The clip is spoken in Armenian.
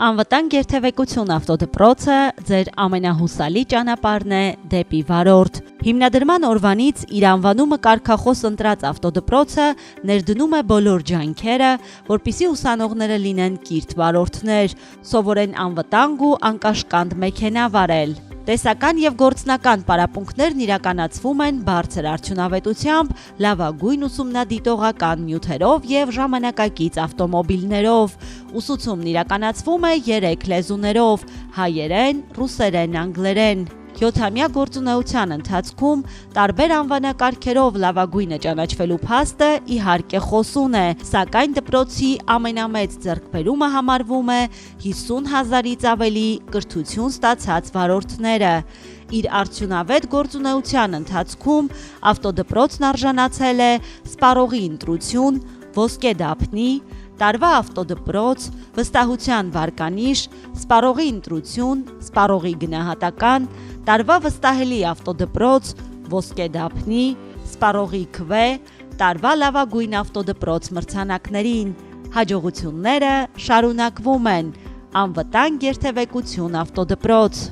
Անվտանգ երթևեկություն ավտոդպրոցը ձեր ամենահուսալի ճանապարհն է դեպի վարորդ։ Հիմնադրման օրվանից իր անվանումը կարգախոս ընտրած ավտոդպրոցը ներդնում է բոլոր ջանքերը, որպեսզի ուսանողները լինեն կիրթ վարորդներ, սովորեն անվտանգ ու անկաշկանդ մեքենա վարել։ Տեսական եւ գործնական պարապմունքներն իրականացվում են բարձր արդյունավետությամբ, լավագույն ուսումնադիտողական նյութերով եւ ժամանակակից ավտոմոբիլներով։ Ուսուցումն իրականացվում է 3 լեզուներով՝ հայերեն, ռուսերեն, անգլերեն։ 7-ամյա գործունեության ընթացքում տարբեր անվանակարգերով լավագույնը ճանաչվելու փաստը իհարկե խոսուն է, սակայն դպրոցի ամենամեծ ձեռքբերումը համարվում է 50,000-ից ավելի կրթություն ստացած վարորդները։ Իր արդյունավետ գործունեության ընթացքում ավտոդպրոցն արժանացել է սպառողի ընտրություն, ոսկե դափնի, տարվա ավտոդպրոց, վստահության վարկանիշ, սպառողի ընտրություն, սպառողի գնահատական, տարվա վստահելի ավտոդպրոց, ոսկե դափնի, սպառողի քվե, տարվա լավագույն ավտոդպրոց մրցանակներին։ Հաջողությունները շարունակվում են։ Անվտանգ երթևեկություն ավտոդպրոց։